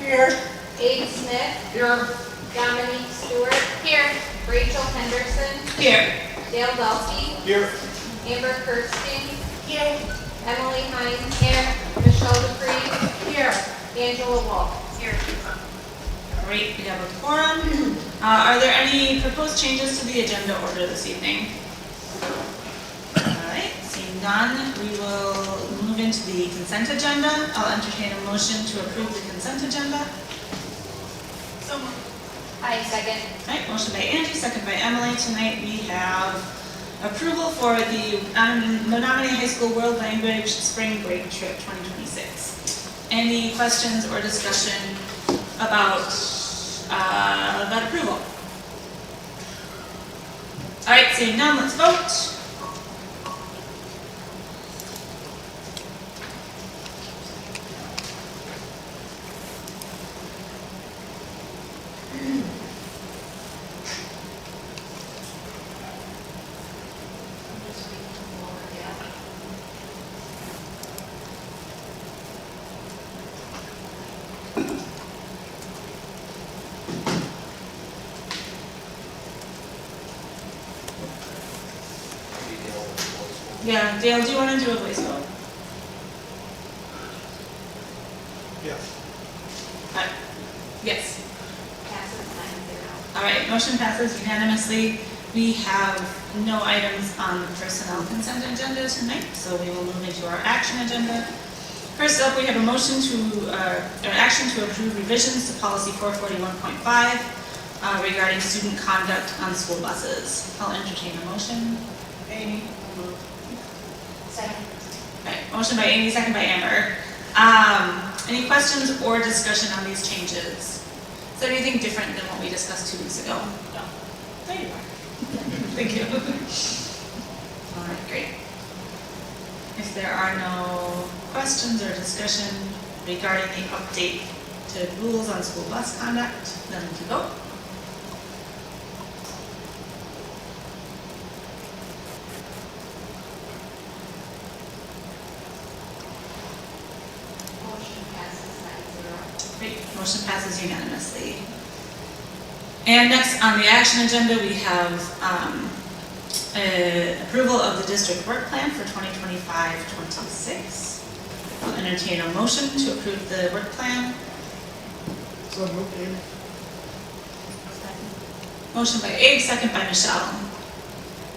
Here. Abe Smith. Here. Dominique Stewart. Here. Rachel Henderson. Here. Dale Delphi. Here. Amber Kirstein. Here. Emily Hines. Here. Michelle Dupree. Here. Angela Wolf. Here. All right, we have a quorum. Are there any proposed changes to the agenda order this evening? All right, seeing none, we will move into the consent agenda. I'll entertain a motion to approve the consent agenda. So moved. I second. All right, motion by Angie, second by Emily. Tonight we have approval for the Menomonie High School World Language Spring Break Trip 2026. Any questions or discussion about that approval? All right, seeing none, let's vote. Yeah, Dale, do you want to do a voice vote? Yes. Yes. Passes 9-0. All right, motion passes unanimously. We have no items on the personnel consent agenda tonight, so we will move into our action agenda. First up, we have a motion to, or action to approve revisions to policy 441.5 regarding student conduct on school buses. I'll entertain a motion. Amy. Second. All right, motion by Amy, second by Amber. Any questions or discussion on these changes? Is there anything different than what we discussed 2 weeks ago? No. There you are. Thank you. All right, great. If there are no questions or discussion regarding the update to rules on school bus conduct, then we can vote. Motion passes 9-0. Great, motion passes unanimously. And next on the action agenda, we have approval of the district work plan for 2025-26. I'll entertain a motion to approve the work plan. So moved, Amy. Motion by Abe, second by Michelle.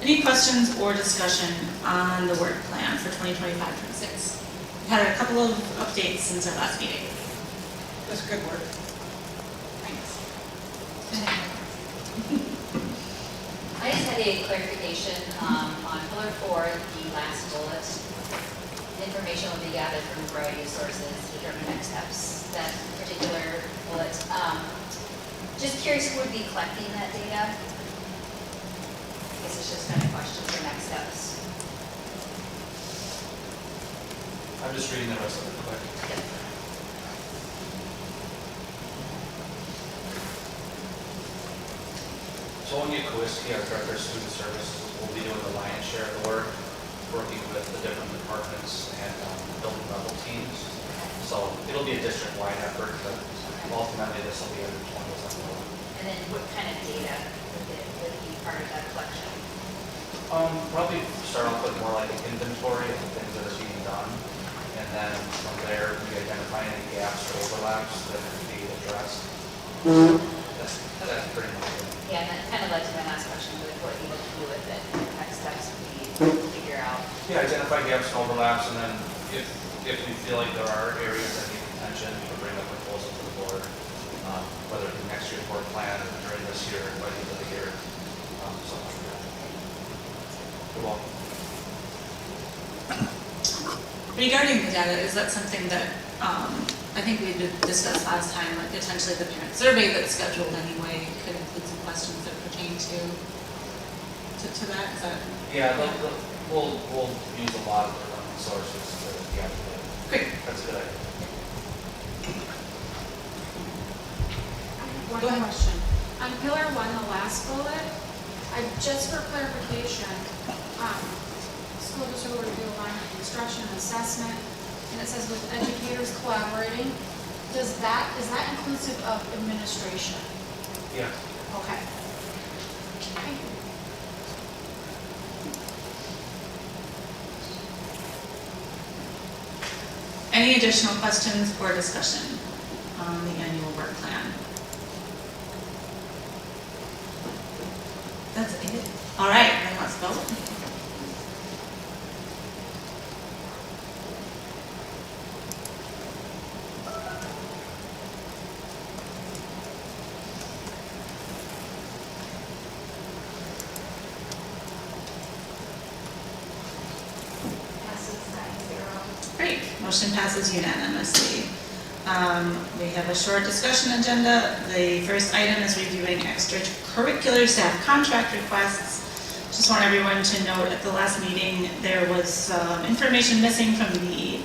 Any questions or discussion on the work plan for 2025-26? We've had a couple of updates since our last meeting. That's good work. I just had a clarification on pillar 4, the last bullet. Information will be gathered from a variety of sources to determine next steps. That particular bullet. Just curious who would be collecting that data? I guess it's just kind of questions for next steps. I'm just reading the rest of it quick. Yep. Sonia Kowiski, our Director of Student Services, will be doing the lion's share of the work, working with the different departments and building level teams. So it'll be a district-wide effort, but ultimately this will be under 20 level. And then what kind of data would be part of that collection? Probably start off with more like an inventory of the things that are being done. And then from there, we identify any gaps or overlaps that could be addressed. That's pretty much it. Yeah, and that kind of led to my last question with what you would do with it. Next steps would be to figure out. Yeah, identify gaps and overlaps, and then if we feel like there are areas that need attention, we can bring a proposal to the board, whether it be next year's work plan or during this year, by the end of the year, something like that. You're welcome. Regarding the data, is that something that I think we did discuss last time, like potentially the parent survey that's scheduled anyway could include some questions that pertain to that? Is that? Yeah, we'll use a lot of different sources to Great. That's a good idea. One Go ahead. question. On pillar 1, the last bullet, just for clarification, school district will review line of instruction and assessment, and it says with educators collaborating. is that inclusive of administration? Yeah. Okay. Okay. Any additional questions or discussion on the annual work plan? That's it. All right, then let's vote. Passes 9-0. Great, motion passes unanimously. We have a short discussion agenda. The first item is reviewing extracurricular staff contract requests. Just want everyone to note at the last meeting, there was some information missing from the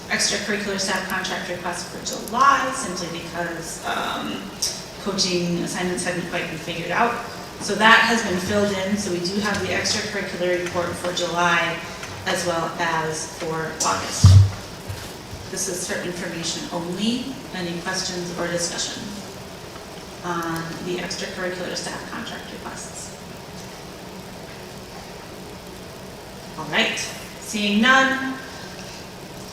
extracurricular staff contract request for July, simply because coaching assignments hadn't quite been figured out. So that has been filled in, so we do have the extracurricular report for July as well as for August. This is for information only. Any questions or discussion on the extracurricular staff contract requests? All right, seeing none,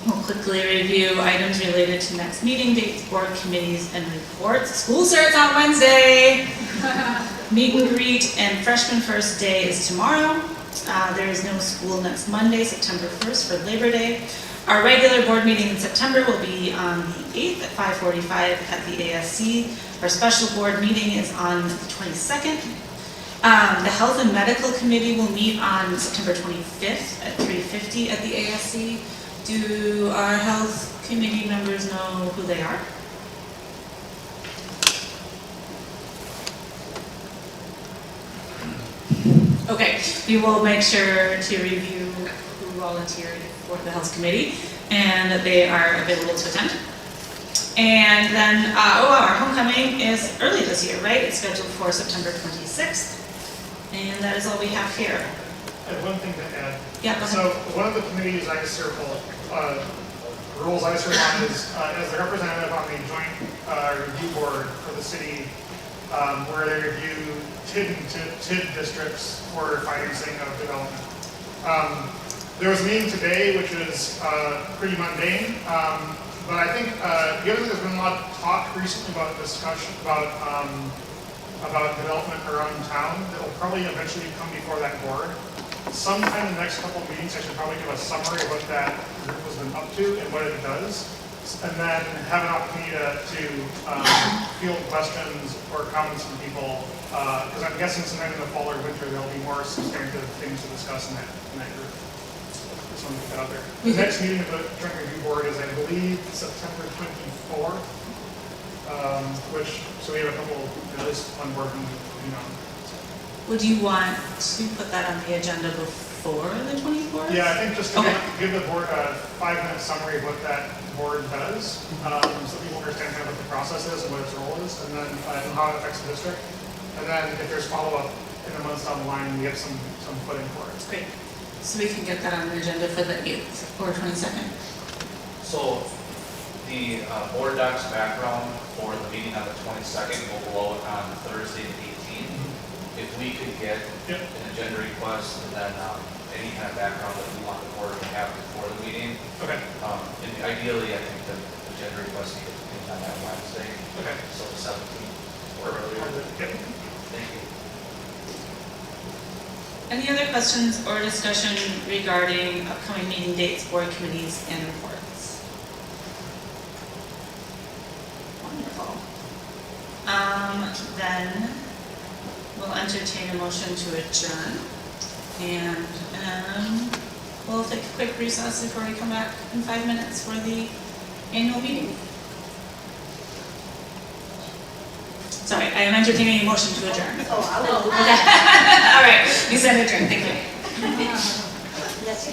we'll quickly review items related to next meeting dates, board committees, and reports. School starts on Wednesday. Meet and greet and freshman first day is tomorrow. There is no school next Monday, September 1st for Labor Day. Our regular board meeting in September will be on the 8th at 5:45 at the ASC. Our special board meeting is on the 22nd. The Health and Medical Committee will meet on September 25th at 3:50 at the ASC. Do our health committee members know who they are? Okay, we will make sure to review who volunteered for the health committee and that they are available to attend. And then, our homecoming is early this year, right? It's scheduled for September 26th. And that is all we have here. I have one thing to add. Yeah, go ahead. So one of the committees I serve, rules I serve on is as the representative on the joint review board for the city, where they review TID districts for financing of development. There was a meeting today, which is pretty mundane, but I think given that there's been a lot of talk recently about discussion about development around town, that will probably eventually come before that board. Sometime in the next couple of meetings, I should probably give a summary of what that group has been up to and what it does, and then have an opportunity to field questions or comments from people, because I'm guessing sometime in the fall or winter, there'll be more substantive things to discuss in that group. Just want to put that out there. The next meeting of the joint review board is, I believe, September 24th, so we have a couple, at least one board meeting on. Would you want to put that on the agenda before the 24th? Yeah, I think just to Okay. give the board a 5-minute summary of what that board does, so people understand kind of what the process is and what its role is, and then and how it affects the district. And then if there's follow-up in the months down the line, we have some footing for it. Great. So we can get that on the agenda for the 8th or 22nd. So the board docs background for the meeting on the 22nd will go out on Thursday the 18th. If we could get Yep. an agenda request and then any kind of background that we want the board to have before the meeting. Okay. And ideally, I think the agenda request needs to be on that Wednesday, Okay. so the 17th or earlier. Yep. Thank you. Any other questions or discussion regarding upcoming meeting dates, board committees, and reports? Wonderful. Then we'll entertain a motion to adjourn. And we'll take a quick recess before we come back in 5 minutes for the annual meeting. Sorry, I am entertaining a motion to adjourn. Oh, I will. All right, we said adjourn, thank you. Yes.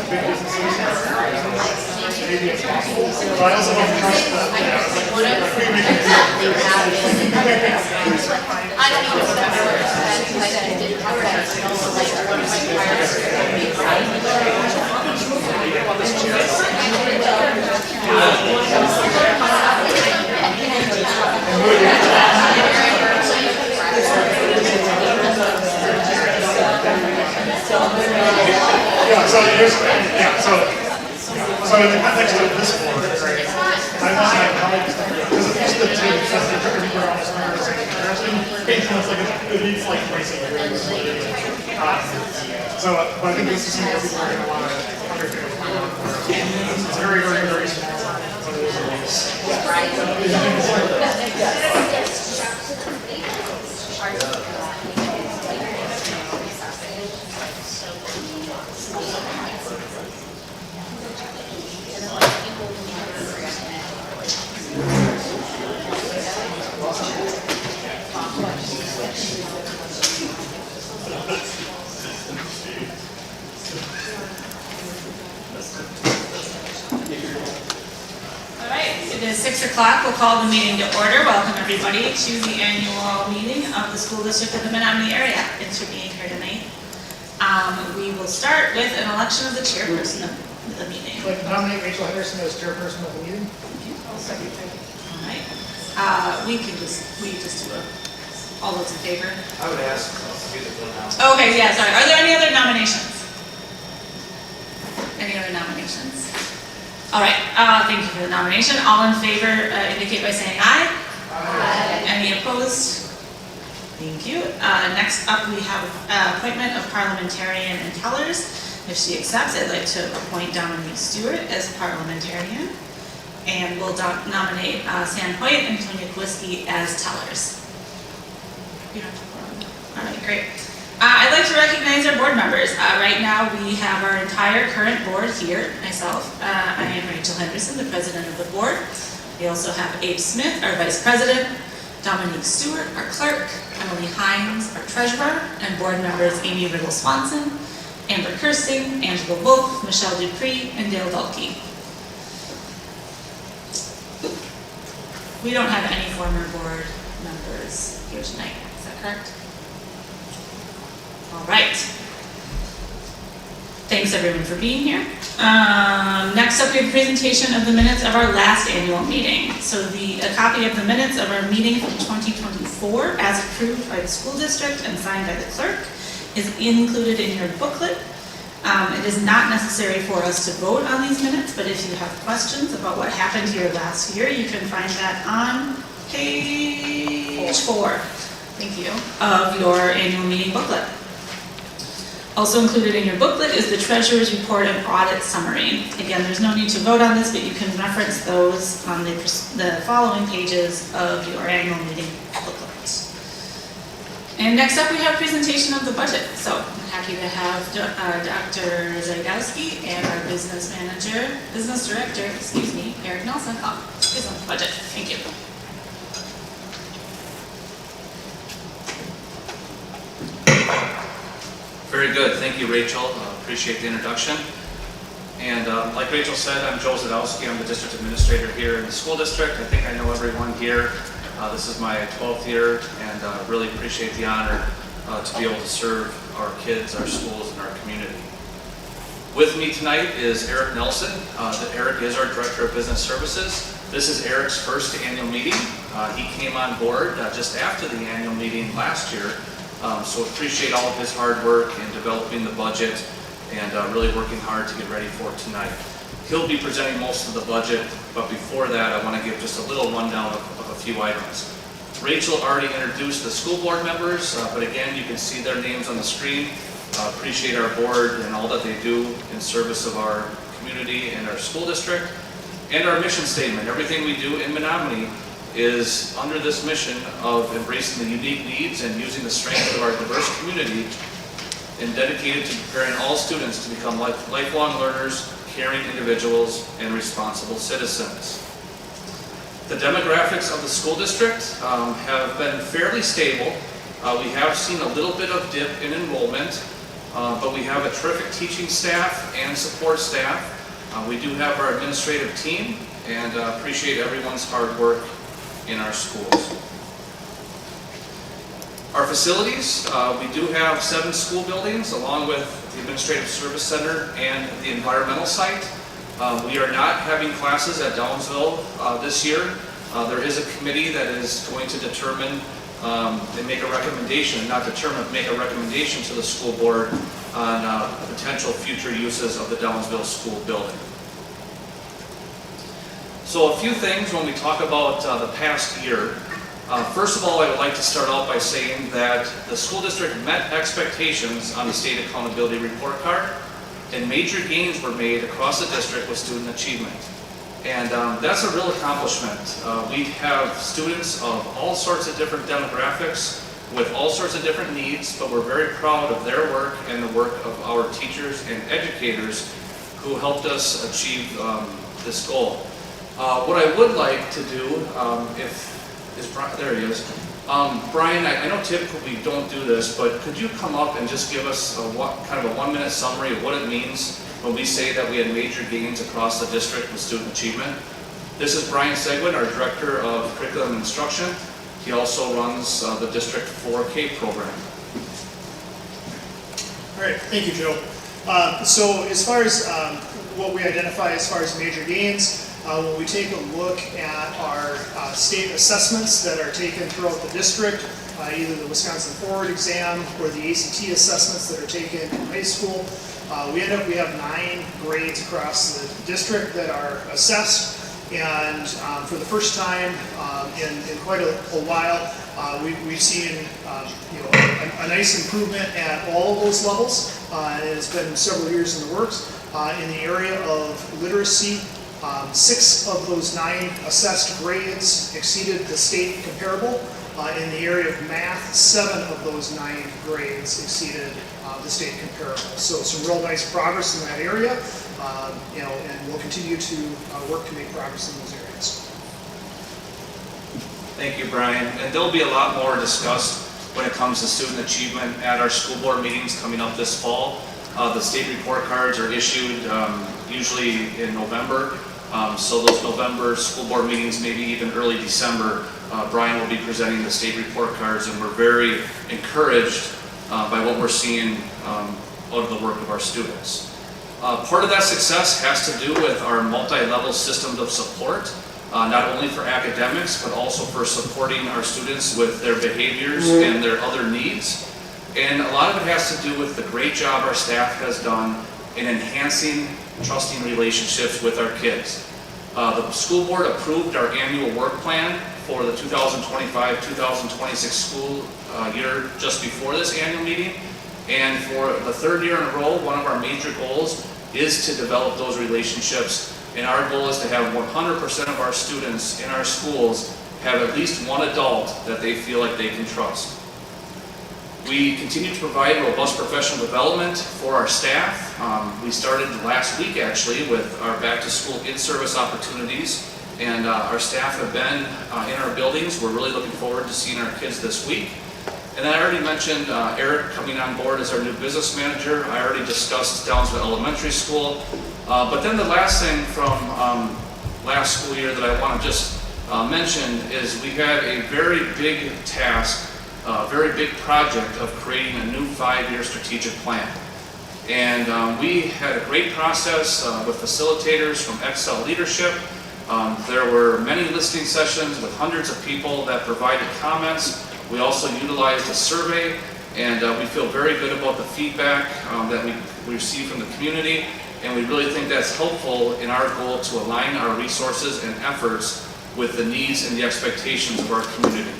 big businesses, maybe it's possible, but I also don't trust that, we make it. I don't even remember that, like, I didn't cover that, you know, like, one of my So in the context of this board, right, I want my colleagues to, because it's just the two, because the trigger people are almost never the same comparison. It needs like pricing. So, but I think this is something people are going to want to understand what's going on. It's very, very, very small. But it is a loss. It is 6 o'clock. We'll call the meeting to order. Welcome everybody to the annual meeting of the School District of the Menomonie area. Thanks for being here tonight. We will start with an election of the chairperson of the meeting. I'd like to nominate Rachel Henderson as chairperson of the meeting. All right. We just do all those in favor. I would ask, to do the bill now. Okay, yeah, sorry. Are there any other nominations? Any other nominations? All right, thank you for the nomination. All in favor indicate by saying aye. Aye. Any opposed? Thank you. Next up, we have appointment of parliamentarian and tellers. If she accepts, I'd like to appoint Dominique Stewart as parliamentarian. And we'll nominate Sam Hoyt and Tonya Kwiski as tellers. You don't have to vote on that. All right, great. I'd like to recognize our board members. Right now, we have our entire current board here. Myself, I am Rachel Henderson, the president of the board. We also have Abe Smith, our vice president, Dominique Stewart, our clerk, Emily Hines, our treasurer, and board members Amy Riddle Swanson, Amber Kirsting, Angela Wolf, Michelle Dupree, and Dale Dalkey. We don't have any former board members here tonight. Is that correct? All right. Thanks everyone for being here. Next up, we have a presentation of the minutes of our last annual meeting. So a copy of the minutes of our meeting from 2024 as approved by the school district and signed by the clerk is included in your booklet. It is not necessary for us to vote on these minutes, but if you have questions about what happened here last year, you can find that on page 4, thank you, of your annual meeting booklet. Also included in your booklet is the treasurer's report and audit summary. Again, there's no need to vote on this, but you can reference those on the following pages of your annual meeting booklet. And next up, we have presentation of the budget. So I'm happy to have Dr. Zagowski and our business director, Eric Nelson, up to present the budget. Thank you. Very good, thank you, Rachel. Appreciate the introduction. And like Rachel said, I'm Joe Zadowski. I'm the district administrator here in the school district. I think I know everyone here. This is my 12th year, and really appreciate the honor to be able to serve our kids, our schools, and our community. With me tonight is Eric Nelson. Eric is our Director of Business Services. This is Eric's first annual meeting. He came on board just after the annual meeting last year. So appreciate all of his hard work in developing the budget and really working hard to get ready for tonight. He'll be presenting most of the budget, but before that I want to give just a little rundown of a few items. Rachel already introduced the school board members, but again you can see their names on the screen. Appreciate our board and all that they do in service of our community and our school district. And our mission statement, everything we do in Menomonie is under this mission of embracing the unique needs and using the strength of our diverse community and dedicated to preparing all students to become lifelong learners, caring individuals, and responsible citizens. The demographics of the school district have been fairly stable. We have seen a little bit of dip in enrollment, but we have a terrific teaching staff and support staff. We do have our administrative team and appreciate everyone's hard work in our schools. Our facilities, we do have 7 school buildings along with the Administrative Service Center and the environmental site. We are not having classes at Downsville this year. There is a committee that is going to determine and make a recommendation, not determine, make a recommendation to the school board on potential future uses of the Downsville school building. So a few things when we talk about the past year. First of all, I would like to start out by saying that the school district met expectations on the state accountability report card, and major gains were made across the district with student achievement. And that's a real accomplishment. We have students of all sorts of different demographics with all sorts of different needs, but we're very proud of their work and the work of our teachers and educators who helped us achieve this goal. What I would like to do, there he is. Brian, I know typically we don't do this, but could you come up and just give us kind of a 1-minute summary of what it means when we say that we had major gains across the district with student achievement? This is Brian Seguin, our Director of Curriculum and Instruction. He also runs the District 4K program. All right, thank you, Joe. So as far as what we identify as far as major gains, when we take a look at our state assessments that are taken throughout the district, either the Wisconsin Forward exam or the ACT assessments that are taken in high school, we have 9 grades across the district that are assessed. And for the first time in quite a while, we've seen a nice improvement at all of those levels. And it's been several years in the works. In the area of literacy, 6 of those 9 assessed grades exceeded the state comparable. In the area of math, 7 of those 9 grades exceeded the state comparable. So some real nice progress in that area, and we'll continue to work to make progress in those areas. Thank you, Brian. And there'll be a lot more discussed when it comes to student achievement at our school board meetings coming up this fall. The state report cards are issued usually in November. So those November school board meetings, maybe even early December, Brian will be presenting the state report cards, and we're very encouraged by what we're seeing out of the work of our students. Part of that success has to do with our multi-level systems of support, not only for academics, but also for supporting our students with their behaviors and their other needs. And a lot of it has to do with the great job our staff has done in enhancing trusting relationships with our kids. The school board approved our annual work plan for the 2025-2026 school year just before this annual meeting. And for the 3rd year in a row, one of our major goals is to develop those relationships. And our goal is to have 100% of our students in our schools have at least one adult that they feel like they can trust. We continue to provide robust professional development for our staff. We started last week actually with our back to school in-service opportunities, and our staff have been in our buildings. We're really looking forward to seeing our kids this week. And then I already mentioned Eric coming on board as our new business manager. I already discussed Downsville Elementary School. But then the last thing from last school year that I want to just mention is we had a very big task, a very big project of creating a new 5-year strategic plan. And we had a great process with facilitators from Excel Leadership. There were many listening sessions with hundreds of people that provided comments. We also utilized a survey, and we feel very good about the feedback that we received from the community, and we really think that's helpful in our goal to align our resources and efforts with the needs and the expectations of our community.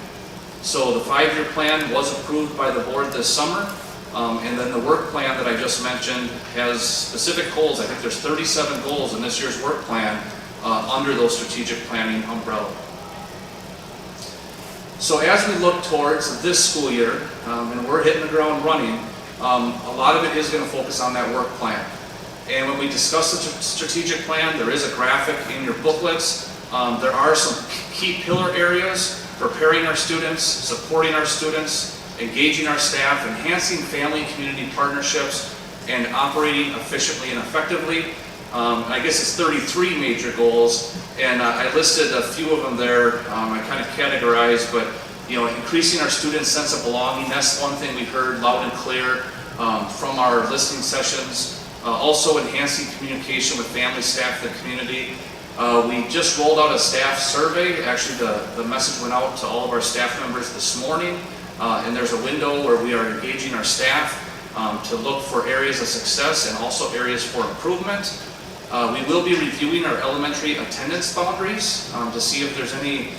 So the 5-year plan was approved by the board this summer, and then the work plan that I just mentioned has specific goals. I think there's 37 goals in this year's work plan under those strategic planning umbrella. So as we look towards this school year, and we're hitting the ground running, a lot of it is going to focus on that work plan. And when we discuss the strategic plan, there is a graphic in your booklets. There are some key pillar areas: preparing our students, supporting our students, engaging our staff, enhancing family and community partnerships, and operating efficiently and effectively. I guess it's 33 major goals, and I listed a few of them there. I kind of categorized, but increasing our students' sense of belonging, that's one thing we heard loud and clear from our listening sessions. Also enhancing communication with family, staff, and the community. We just rolled out a staff survey. Actually, the message went out to all of our staff members this morning, and there's a window where we are engaging our staff to look for areas of success and also areas for improvement. We will be reviewing our elementary attendance boundaries to see if there's any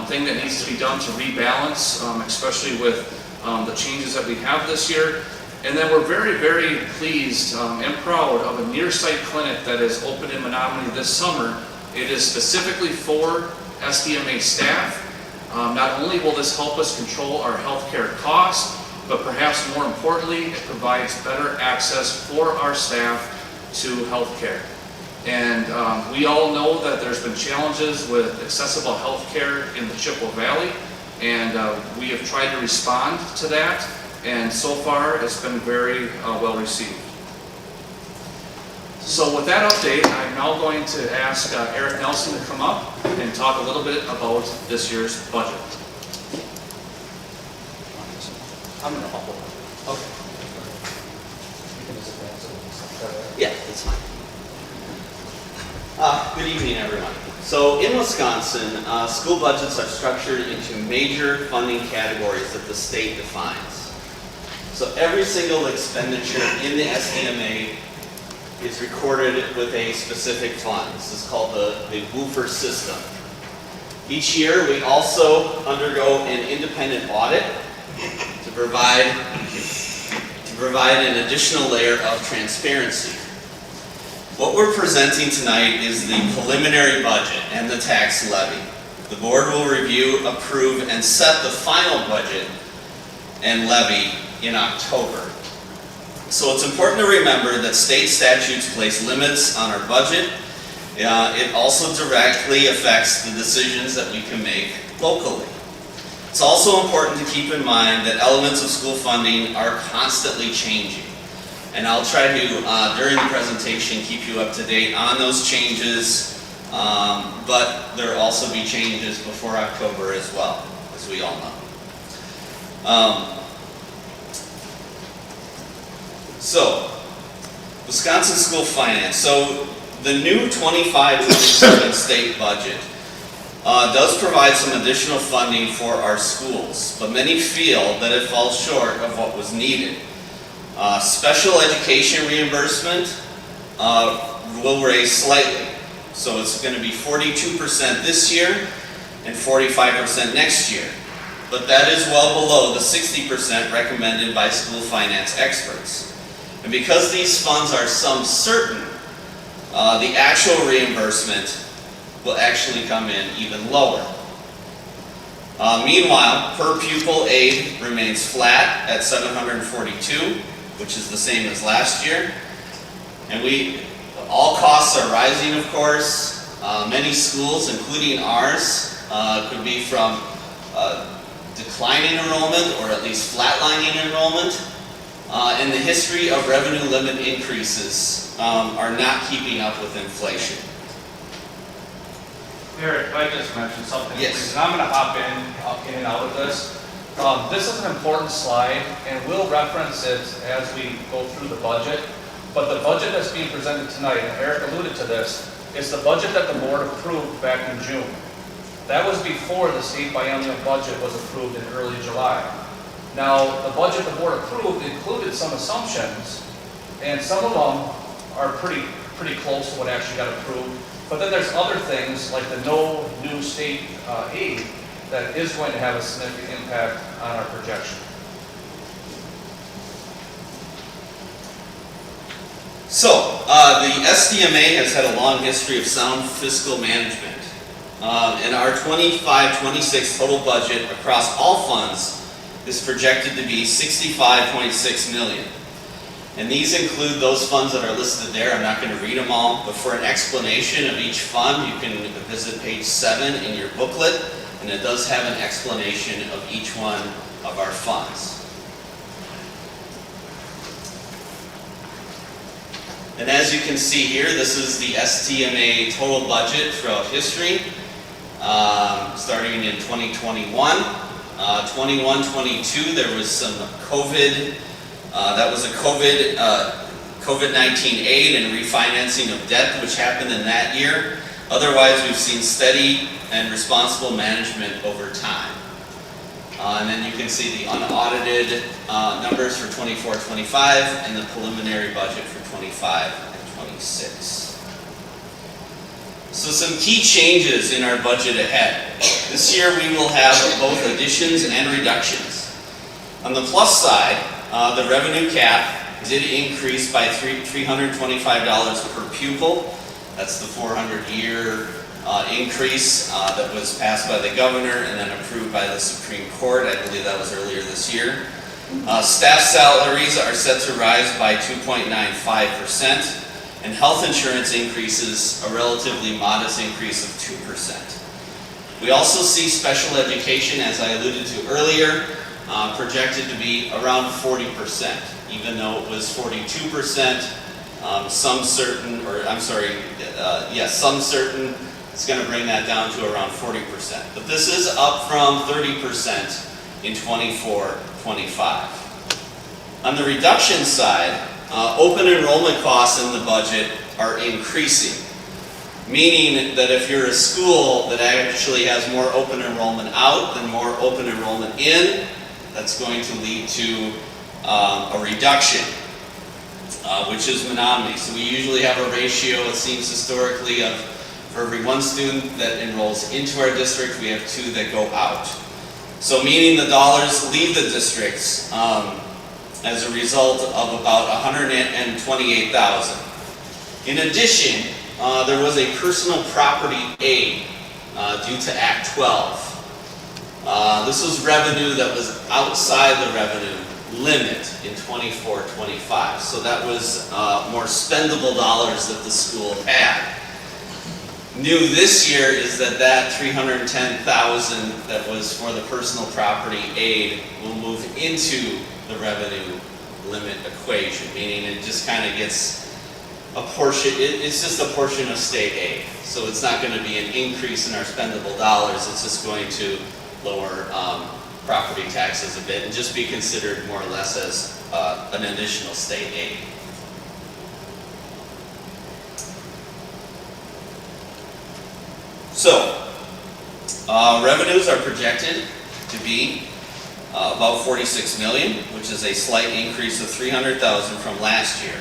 thing that needs to be done to rebalance, especially with the changes that we have this year. And then we're very, very pleased and proud of a near-site clinic that is opened in Menomonie this summer. It is specifically for SDMA staff. Not only will this help us control our healthcare costs, but perhaps more importantly, it provides better access for our staff to healthcare. And we all know that there's been challenges with accessible healthcare in the Chippewa Valley, and we have tried to respond to that, and so far it's been very well received. So with that update, I'm now going to ask Eric Nelson to come up and talk a little bit about this year's budget. I'm going to hop over. Okay. Yeah, that's fine. Good evening, everyone. So in Wisconsin, school budgets are structured into major funding categories that the state defines. So every single expenditure in the SDMA is recorded with a specific fund. This is called the WOOFR system. Each year, we also undergo an independent audit to provide an additional layer of transparency. What we're presenting tonight is the preliminary budget and the tax levy. The board will review, approve, and set the final budget and levy in October. So it's important to remember that state statutes place limits on our budget. It also directly affects the decisions that we can make locally. It's also important to keep in mind that elements of school funding are constantly changing. And I'll try to, during the presentation, keep you up to date on those changes, but there will also be changes before October as well, as we all know. So, Wisconsin school finance. So, the new 25-27 state budget does provide some additional funding for our schools, but many feel that it falls short of what was needed. Special education reimbursement will raise slightly. So, it's going to be 42% this year and 45% next year. But that is well below the 60% recommended by school finance experts. And because these funds are sum certain, the actual reimbursement will actually come in even lower. Meanwhile, per pupil aid remains flat at $742, which is the same as last year. And all costs are rising, of course. Many schools, including ours, could be from declining enrollment or at least flatlining enrollment. And the history of revenue limit increases are not keeping up with inflation. Eric, if I just mentioned something, Yes. please, and I'm going to hop in and out of this. This is an important slide, and we'll reference it as we go through the budget. But the budget that's being presented tonight, and Eric alluded to this, is the budget that the board approved back in June. That was before the state biennial budget was approved in early July. Now, the budget the board approved included some assumptions, and some of them are pretty close to what actually got approved. But then there's other things, like the no new state aid, that is going to have a significant impact on our projection. So, the SDMA has had a long history of sound fiscal management. And our 25-26 total budget across all funds is projected to be $65.6 million. And these include those funds that are listed there. I'm not going to read them all, but for an explanation of each fund, you can visit page 7 in your booklet, and it does have an explanation of each one of our funds. And as you can see here, this is the SDMA total budget throughout history, starting in 2021. 21-22, there was some COVID, that was a COVID-19 aid and refinancing of debt, which happened in that year. Otherwise, we've seen steady and responsible management over time. And then you can see the unaudited numbers for 24-25 and the preliminary budget for 25 and 26. So some key changes in our budget ahead. This year we will have both additions and reductions. On the plus side, the revenue cap did increase by $325 per pupil. That's the 400-year increase that was passed by the governor and then approved by the Supreme Court. I believe that was earlier this year. Staff salaries are set to rise by 2.95%, and health insurance increases a relatively modest increase of 2%. We also see special education, as I alluded to earlier, projected to be around 40%, even though it was 42% some certain, it's going to bring that down to around 40%. But this is up from 30% in 24-25. On the reduction side, open enrollment costs in the budget are increasing, meaning that if you're a school that actually has more open enrollment out than more open enrollment in, that's going to lead to a reduction, which is Menomonie. So we usually have a ratio, it seems historically, of for every one student that enrolls into our district, we have 2 that go out. So meaning the dollars leave the districts as a result of about $128,000. In addition, there was a personal property aid due to Act 12. This was revenue that was outside the revenue limit in 24-25. So that was more spendable dollars that the school had. New this year is that $310,000 that was for the personal property aid will move into the revenue limit equation, meaning it just kind of gets a portion, it's just a portion of state aid. So it's not going to be an increase in our spendable dollars, it's just going to lower property taxes a bit and just be considered more or less as an additional state aid. So, revenues are projected to be about $46 million, which is a slight increase of $300,000 from last year,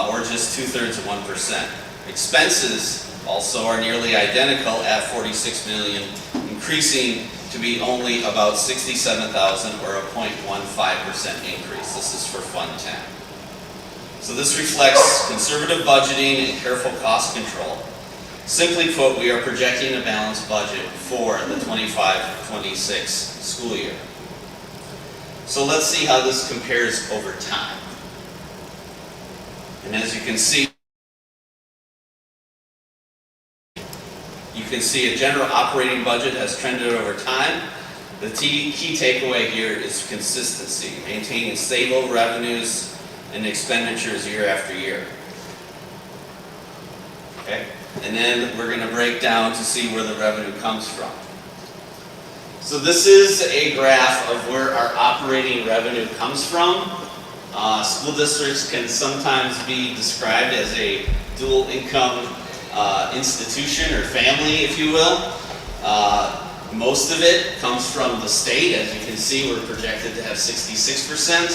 or just 2/3 of 1%. Expenses also are nearly identical at $46 million, increasing to be only about $67,000 or a 0.15% increase. This is for Fund 10. So this reflects conservative budgeting and careful cost control. Simply put, we are projecting a balanced budget for the 25-26 school year. So let's see how this compares over time. And as you can see a general operating budget has trended over time. The key takeaway here is consistency, maintaining stable revenues and expenditures year after year. Okay? And then we're going to break down to see where the revenue comes from. So this is a graph of where our operating revenue comes from. School districts can sometimes be described as a dual income institution or family, if you will. Most of it comes from the state. As you can see, we're projected to have 66%.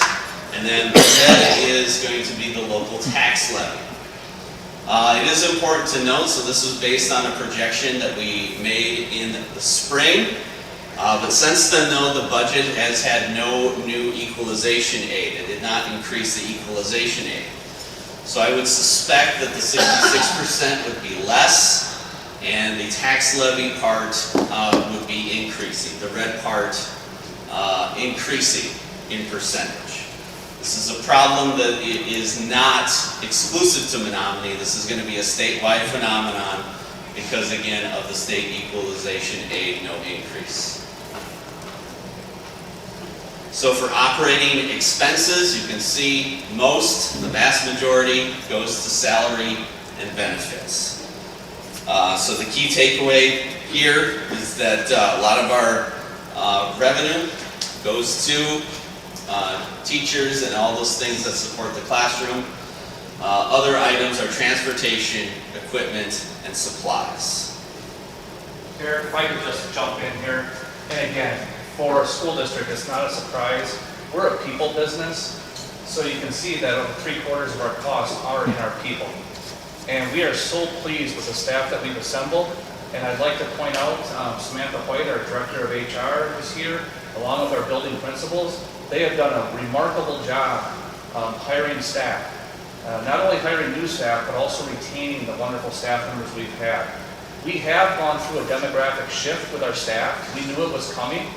And then the red is going to be the local tax levy. It is important to note, so this was based on a projection that we made in the spring, but since then, though, the budget has had no new equalization aid. It did not increase the equalization aid. So I would suspect that the 66% would be less, and the tax levy part would be increasing, the red part increasing in percentage. This is a problem that is not exclusive to Menomonie. This is going to be a statewide phenomenon because, again, of the state equalization aid, no increase. So for operating expenses, you can see the vast majority, goes to salary and benefits. So the key takeaway here is that a lot of our revenue goes to teachers and all those things that support the classroom. Other items are transportation, equipment, and supplies. Eric, if I could just jump in here, and again, for a school district, it's not a surprise. We're a people business, so you can see that over 3/4 of our costs are in our people. And we are so pleased with the staff that we've assembled. And I'd like to point out, Samantha White, our Director of HR, is here, along with our building principals. They have done a remarkable job hiring staff. Not only hiring new staff, but also retaining the wonderful staff members we've had. We have gone through a demographic shift with our staff. We knew it was coming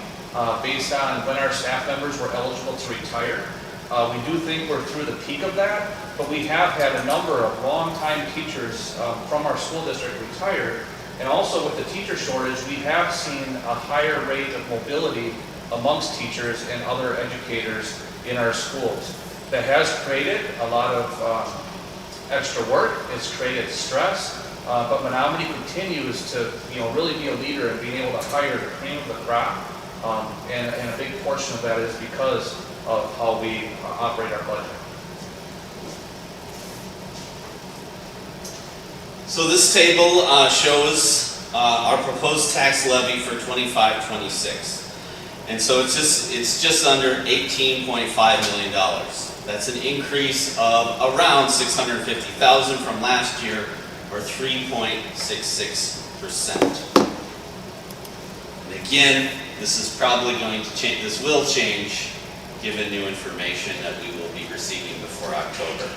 based on when our staff members were eligible to retire. We do think we're through the peak of that, but we have had a number of longtime teachers from our school district retire. And also with the teacher shortage, we have seen a higher rate of mobility amongst teachers and other educators in our schools. That has created a lot of extra work, it's created stress, but Menomonie continues to, really be a leader in being able to hire the cream of the crop. And a big portion of that is because of how we operate our budget. So this table shows our proposed tax levy for 25-26. And so it's just under $18.5 million. That's an increase of around $650,000 from last year, or 3.66%. And again, this is probably going to change, this will change given new information that we will be receiving before October.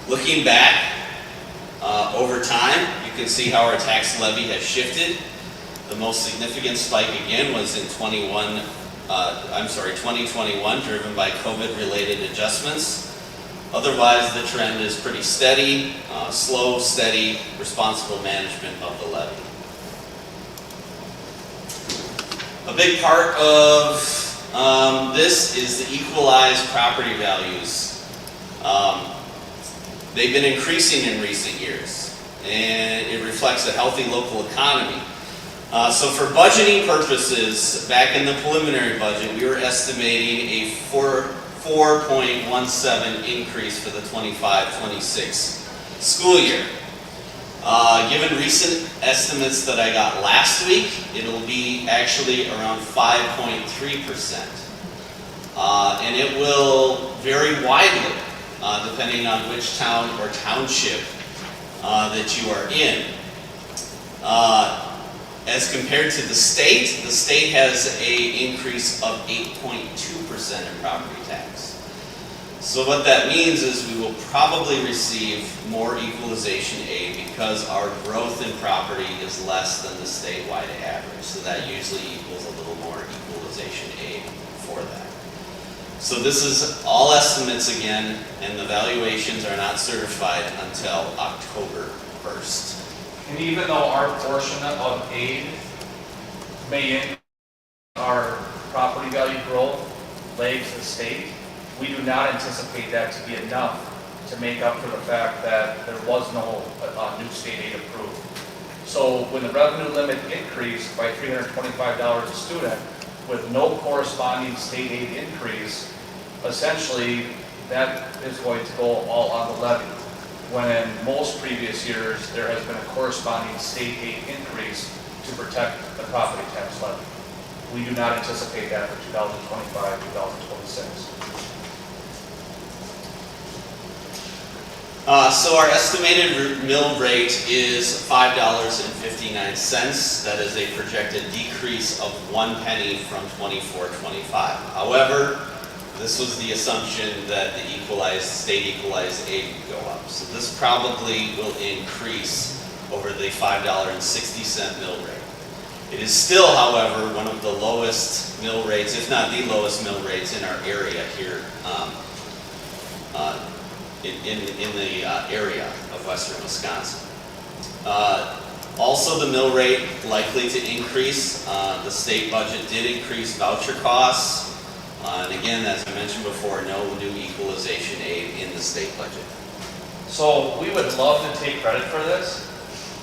Looking back over time, you can see how our tax levy has shifted. The most significant spike again was in 2021, driven by COVID-related adjustments. Otherwise, the trend is pretty steady, slow, steady, responsible management of the levy. A big part of this is the equalized property values. They've been increasing in recent years, and it reflects a healthy local economy. So for budgeting purposes, back in the preliminary budget, we were estimating a 4.17 increase for the 25-26 school year. Given recent estimates that I got last week, it'll be actually around 5.3%. And it will vary widely depending on which town or township that you are in. As compared to the state has an increase of 8.2% in property tax. So what that means is we will probably receive more equalization aid because our growth in property is less than the statewide average. So that usually equals a little more equalization aid for that. So this is all estimates again, and the valuations are not certified until October 1st. And even though our portion of aid may increase our property value growth lags the state, we do not anticipate that to be enough to make up for the fact that there was no new state aid approved. So when the revenue limit increased by $325 a student with no corresponding state aid increase, essentially that is going to go all on the levy. When in most previous years, there has been a corresponding state aid increase to protect the property tax levy. We do not anticipate that for 2025-2026. So our estimated mill rate is $5.59. That is a projected decrease of 1 penny from 24-25. However, this was the assumption that the state equalized aid would go up. So this probably will increase over the $5.60 mill rate. It is still, however, one of the lowest mill rates, if not the lowest mill rates in our area here in the area of western Wisconsin. Also, the mill rate likely to increase. The state budget did increase voucher costs. And again, as I mentioned before, no new equalization aid in the state budget. So we would love to take credit for this,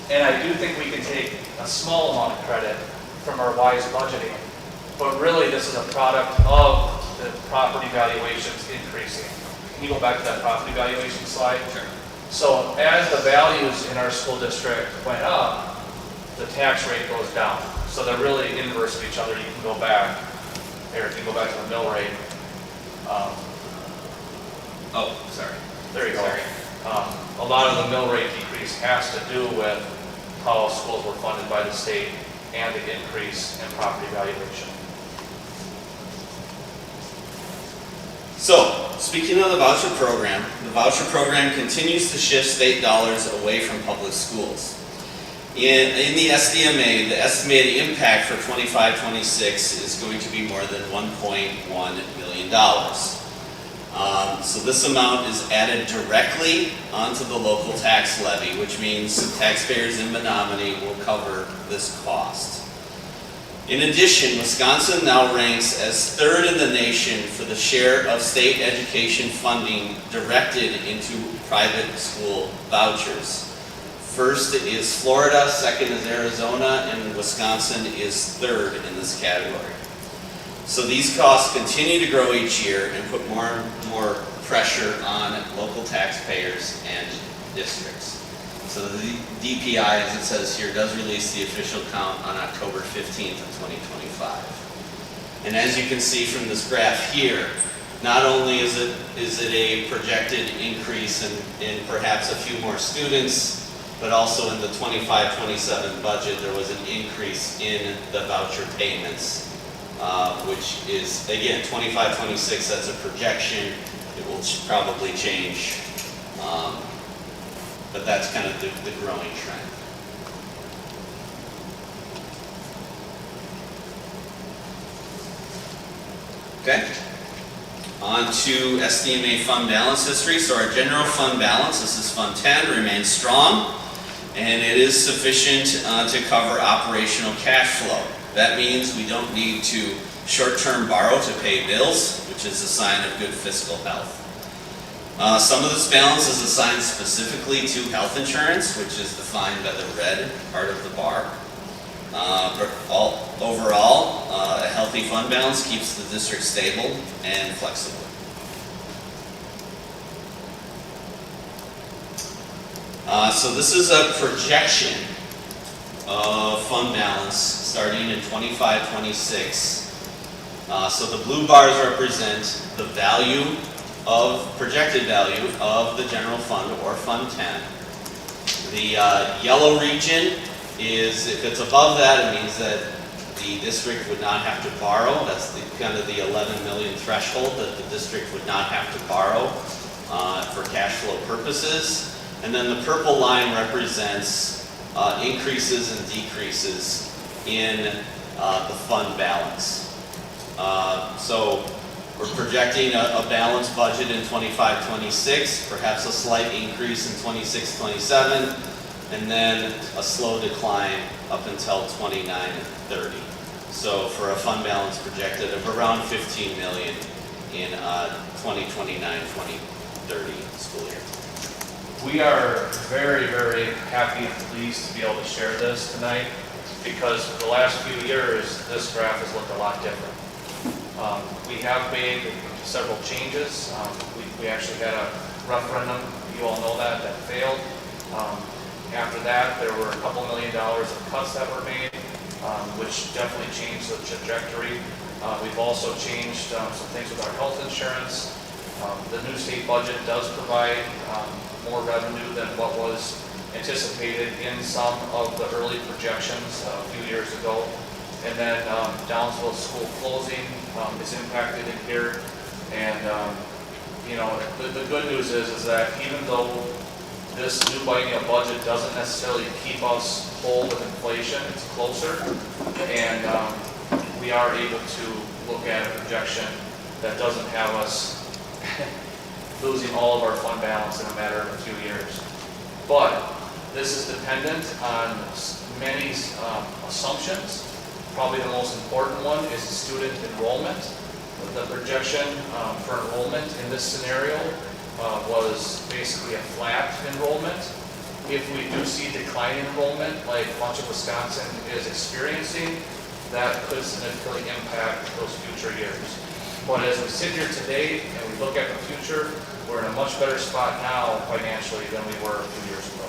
and I do think we can take a small amount of credit from our wise budgeting, but really this is a product of the property valuations increasing. Can you go back to that property valuation slide? Sure. So as the values in our school district went up, the tax rate goes down. So they're really inverse of each other. You can go back. Here, if you go back to the mill rate. Oh, sorry. There you go. Sorry. A lot of the mill rate decrease has to do with how schools were funded by the state and the increase in property valuation. So, speaking of the voucher program continues to shift state dollars away from public schools. In the SDMA, the estimated impact for 25-26 is going to be more than $1.1 million. So this amount is added directly onto the local tax levy, which means taxpayers in Menomonie will cover this cost. In addition, Wisconsin now ranks as third in the nation for the share of state education funding directed into private school vouchers. First is Florida, second is Arizona, and Wisconsin is third in this category. So these costs continue to grow each year and put more and more pressure on local taxpayers and districts. So the DPI, as it says here, does release the official count on October 15th of 2025. And as you can see from this graph here, not only is it a projected increase in perhaps a few more students, but also in the 25-27 budget, there was an increase in the voucher payments, which is, again, 25-26, that's a projection. It will probably change, but that's kind of the growing trend. Okay. On to SDMA fund balance history. So our general fund balance, this is Fund 10, remains strong, and it is sufficient to cover operational cash flow. That means we don't need to short-term borrow to pay bills, which is a sign of good fiscal health. Some of this balance is assigned specifically to health insurance, which is defined by the red part of the bar. Overall, a healthy fund balance keeps the district stable and flexible. So this is a projection of fund balance starting in 25-26. So the blue bars represent the value projected value of the general fund or Fund 10. The yellow region is, if it's above that, it means that the district would not have to borrow. That's kind of the 11 million threshold that the district would not have to borrow for cash flow purposes. And then the purple line represents increases and decreases in the fund balance. So we're projecting a balanced budget in 25-26, perhaps a slight increase in 26-27, and then a slow decline up until 29-30. So for a fund balance projected of around 15 million in 2029-2030 school year. We are very, very happy and pleased to be able to share this tonight, because for the last few years, this graph has looked a lot different. We have made several changes. We actually had a referendum, you all know that failed. After that, there were a couple $1 million of cuts that were made, which definitely changed the trajectory. We've also changed some things with our health insurance. The new state budget does provide more revenue than what was anticipated in some of the early projections a few years ago. And then Downsville school closing is impacted in here. And you know, the good news is that even though this new biennial budget doesn't necessarily keep us whole with inflation, it's closer, and we are able to look at a projection that doesn't have us losing all of our fund balance in a matter of a few years. But this is dependent on many assumptions. Probably the most important one is student enrollment. The projection for enrollment in this scenario was basically a flat enrollment. If we do see declining enrollment, like much of Wisconsin is experiencing, that could significantly impact those future years. But as we sit here today and we look at the future, we're in a much better spot now financially than we were a few years ago.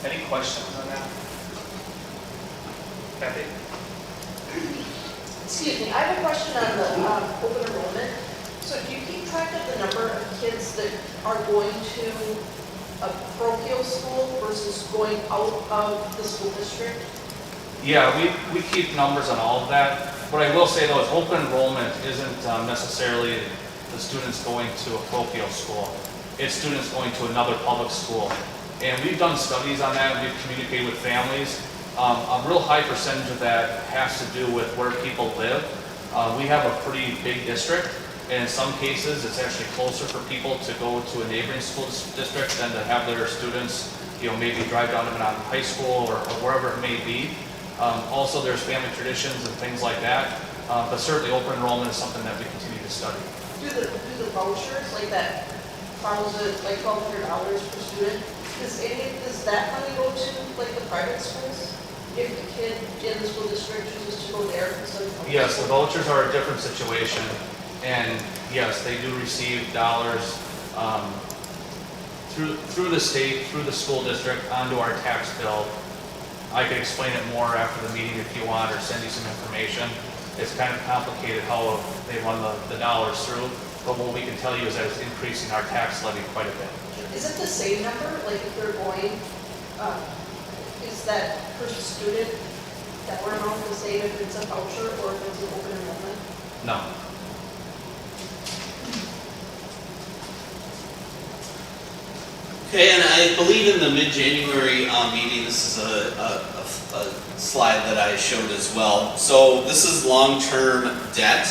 Any questions on that? Kathy? Excuse me, I have a question on the open enrollment. So do you keep track of the number of kids that are going to a parochial school versus going out of the school district? Yeah, we keep numbers on all of that. What I will say though is open enrollment isn't necessarily the students going to a parochial school. It's students going to another public school. And we've done studies on that, and we've communicated with families. A real high percentage of that has to do with where people live. We have a pretty big district, and in some cases, it's actually closer for people to go to a neighboring school district than to have their students, you know, maybe drive down to Menomonie High School or wherever it may be. Also, there's family traditions and things like that, but certainly open enrollment is something that we continue to study. do the vouchers, like that like $1,200 per student, does that money go to like the private schools? If the kid in the school district chooses to go there instead of? Yes, the vouchers are a different situation, and yes, they do receive dollars through the state, through the school district, onto our tax bill. I could explain it more after the meeting if you want, or send you some information. It's kind of complicated how they run the dollars through, but what we can tell you is that it's increasing our tax levy quite a bit. Is it the same number, like if they're going, is that per student dollar amount the same if it's a voucher or if it's an open enrollment? No. Okay, and I believe in the mid-January meeting, this is a slide that I showed as well. So this is long-term debt,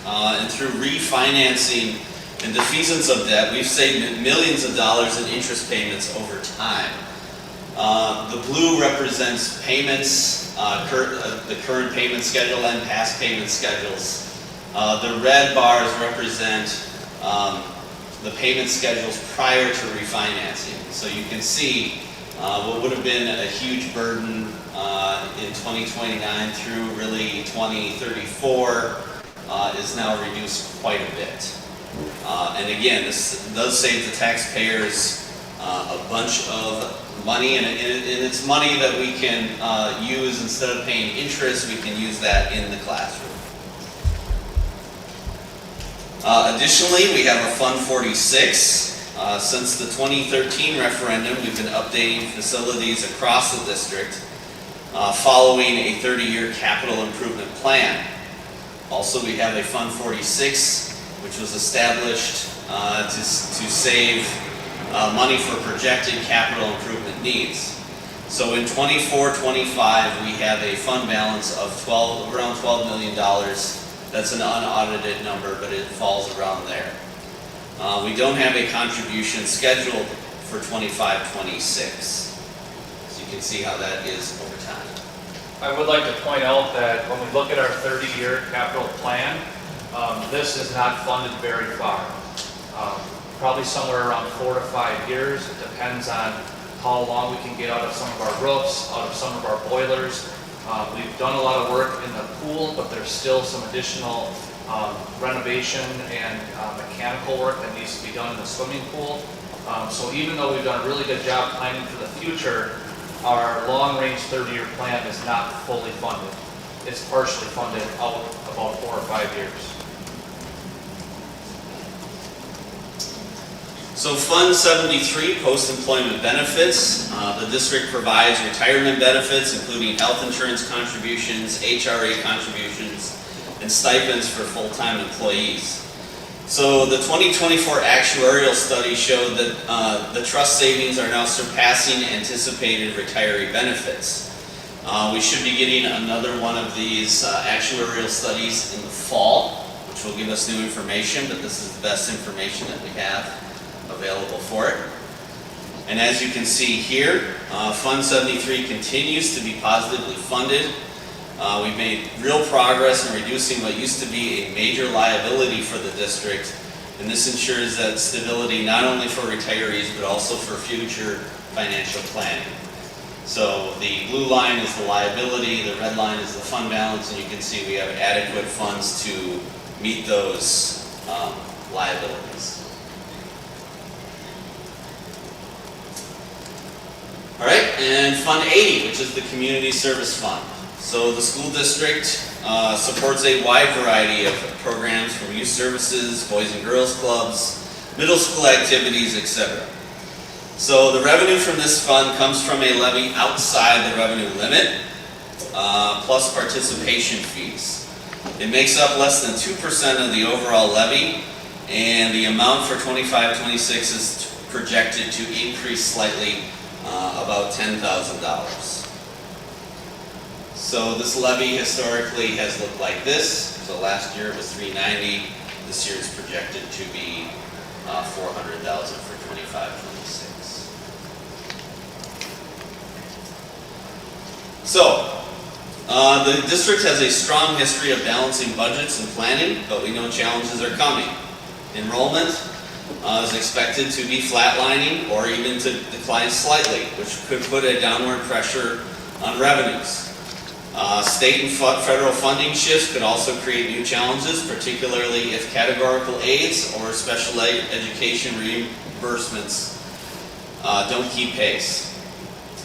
and through refinancing and defeasance of debt, we've saved millions of dollars in interest payments over time. The blue represents payments, the current payment schedule and past payment schedules. The red bars represent the payment schedules prior to refinancing. So you can see what would have been a huge burden in 2029 through really 2034 is now reduced quite a bit. And again, this does save the taxpayers a bunch of money, and it's money that we can use instead of paying interest. We can use that in the classroom. Additionally, we have a Fund 46. Since the 2013 referendum, we've been updating facilities across the district following a 30-year capital improvement plan. Also, we have a Fund 46, which was established to save money for projected capital improvement needs. So in 24-25, we have a fund balance of around $12 million. That's an unaudited number, but it falls around there. We don't have a contribution scheduled for 25-26. So you can see how that is over time. I would like to point out that when we look at our 30-year capital plan, this is not funded very far. Probably somewhere around 4 to 5 years. It depends on how long we can get out of some of our roofs, out of some of our boilers. We've done a lot of work in the pool, but there's still some additional renovation and mechanical work that needs to be done in the swimming pool. So even though we've done a really good job planning for the future, our long-range 30-year plan is not fully funded. It's partially funded out about 4 or 5 years. So Fund 73, post-employment benefits. The district provides retirement benefits, including health insurance contributions, HRA contributions, and stipends for full-time employees. So the 2024 actuarial study showed that the trust savings are now surpassing anticipated retiree benefits. We should be getting another one of these actuarial studies in the fall, which will give us new information, but this is the best information that we have available for it. And as you can see here, Fund 73 continues to be positively funded. We've made real progress in reducing what used to be a major liability for the district, and this ensures that stability not only for retirees but also for future financial planning. So the blue line is the liability, the red line is the fund balance, and you can see we have adequate funds to meet those liabilities. All right, and Fund 80, which is the Community Service Fund. So the school district supports a wide variety of programs from youth services, boys and girls clubs, middle school activities, etc. So the revenue from this fund comes from a levy outside the revenue limit, plus participation fees. It makes up less than 2% of the overall levy, and the amount for 25-26 is projected to increase slightly, about $10,000. So this levy historically has looked like this. So last year it was $390. This year is projected to be $400,000 for 25-26. So the district has a strong history of balancing budgets and planning, but we know challenges are coming. Enrollment is expected to be flatlining or even to decline slightly, which could put a downward pressure on revenues. State and federal funding shifts could also create new challenges, particularly if categorical aids or special education reimbursements don't keep pace.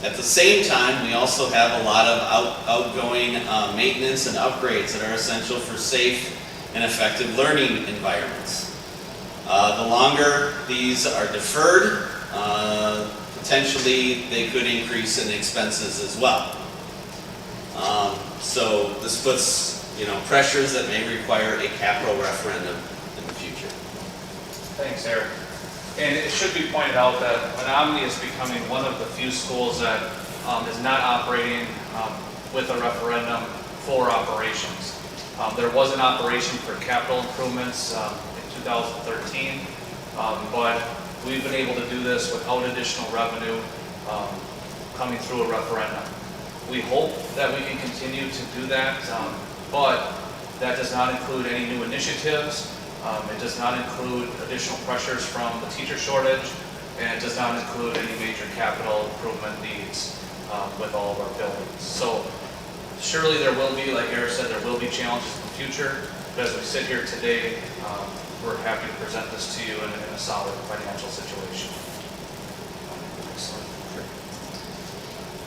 At the same time, we also have a lot of outgoing maintenance and upgrades that are essential for safe and effective learning environments. The longer these are deferred, potentially they could increase in expenses as well. So this puts, pressures that may require a capital referendum in the future. Thanks, Eric. And it should be pointed out that Menomonie is becoming one of the few schools that is not operating with a referendum for operations. There was an operation for capital improvements in 2013, but we've been able to do this without additional revenue coming through a referendum. We hope that we can continue to do that, but that does not include any new initiatives. It does not include additional pressures from the teacher shortage, and it does not include any major capital improvement needs with all of our buildings. So surely there will be, like Eric said, there will be challenges in the future, but as we sit here today, we're happy to present this to you in a solid financial situation.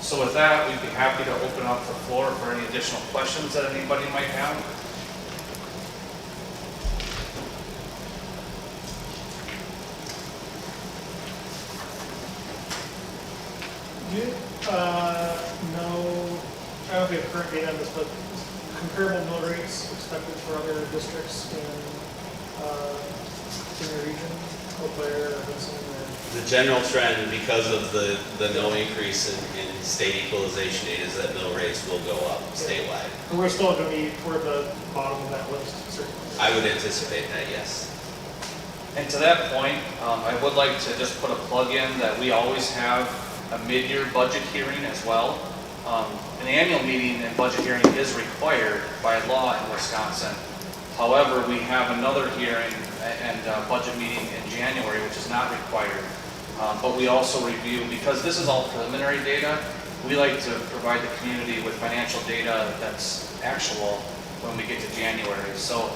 So with that, we'd be happy to open up the floor for any additional questions that anybody might have. No, I don't know if we have current data on this, but comparable mill rates expected for other districts in the region, Eau Claire, Hudson, or? The general trend, because of the no increase in state equalization aid, is that mill rates will go up statewide. And we're still going to be toward the bottom of that list, certainly. I would anticipate that, yes. And to that point, I would like to just put a plug in that we always have a mid-year budget hearing as well. An annual meeting and budget hearing is required by law in Wisconsin. However, we have another hearing and budget meeting in January, which is not required. But we also review, because this is all preliminary data, we like to provide the community with financial data that's actual when we get to January. So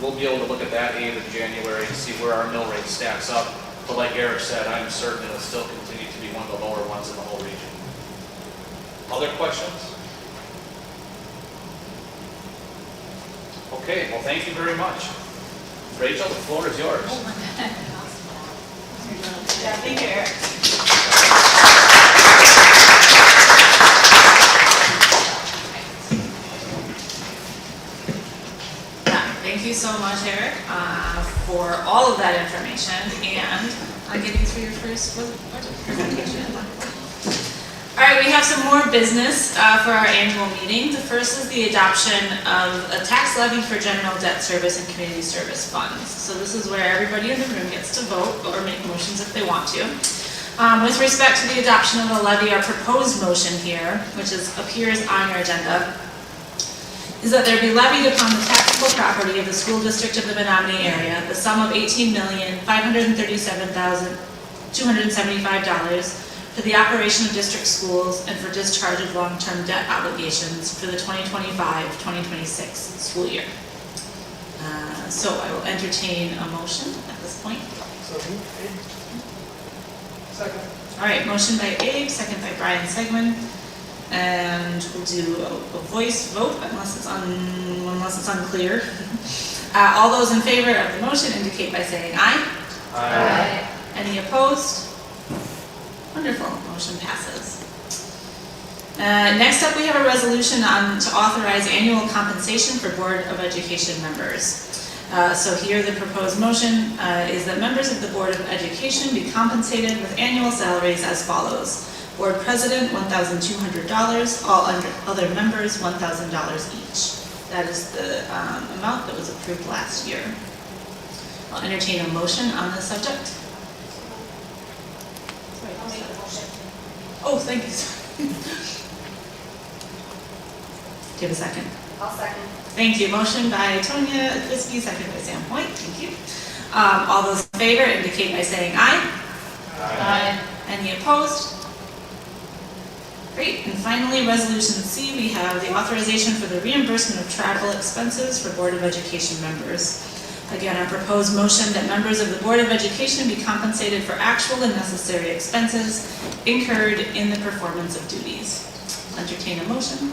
we'll be able to look at that aid in January to see where our mill rate stacks up. But like Eric said, I'm certain it'll still continue to be one of the lower ones in the whole region. Other questions? Okay, well, thank you very much. Rachel, the floor is yours. Yeah, thank you, Eric. Thank you so much, Eric, for all of that information and getting through your first budget presentation. All right, we have some more business for our annual meeting. The first is the adoption of a tax levy for general debt service and community service funds. So this is where everybody in the room gets to vote or make motions if they want to. With respect to the adoption of the levy, our proposed motion here, which appears on your agenda, is that there be levied upon the taxable property of the school district of the Menomonie area the sum of $18,537,275 for the operation of district schools and for discharge of long-term debt obligations for the 2025-2026 school year. So I will entertain a motion at this point. So, second. All right, motion by Abe, second by Brian Segman. And we'll do a voice vote unless it's unclear. All those in favor of the motion indicate by saying aye. Aye. Any opposed? Wonderful, motion passes. Next up, we have a resolution to authorize annual compensation for Board of Education members. So here the proposed motion is that members of the Board of Education be compensated with annual salaries as follows. Board President, $1,200, all other members, $1,000 each. That is the amount that was approved last year. I'll entertain a motion on this subject. I'll make the motion. Oh, thank you. Do you have a second? I'll second. Thank you. Motion by Tonya Fiske, second by Sam White. Thank you. All those in favor indicate by saying aye. Aye. Any opposed? Great, and finally, Resolution C, we have the authorization for the reimbursement of travel expenses for Board of Education members. Again, our proposed motion that members of the Board of Education be compensated for actual and necessary expenses incurred in the performance of duties. Entertain a motion.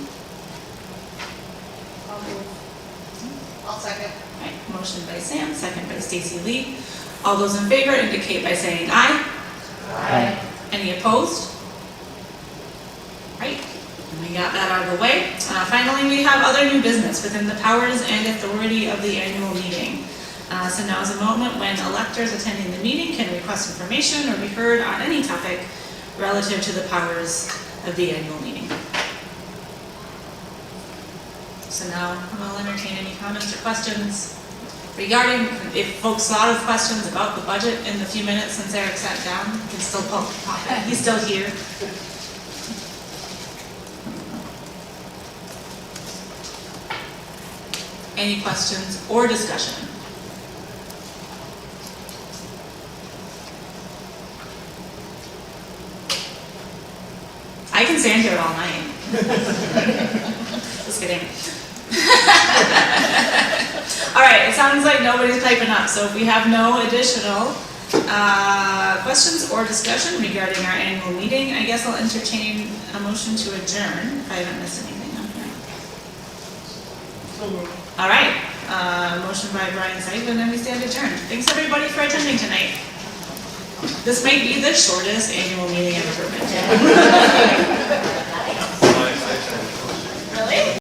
I'll second. All right, motion by Sam, second by Stacy Lee. All those in favor indicate by saying aye. Aye. Any opposed? Right, and we got that out of the way. Finally, we have other new business within the powers and authority of the annual meeting. So now is a moment when electors attending the meeting can request information or be heard on any topic relative to the powers of the annual meeting. So now I'll entertain any comments or questions regarding, if folks thought of questions about the budget in the few minutes since Eric sat down, you can still pop in. He's still here. Any questions or discussion? I can stand here all night. Just kidding. All right, it sounds like nobody's piping up, so if we have no additional questions or discussion regarding our annual meeting, I guess I'll entertain a motion to adjourn if I haven't missed anything on here. All right, motion by Brian Seidman, and we stand adjourned. Thanks everybody for attending tonight. This might be the shortest annual meeting I've ever been to.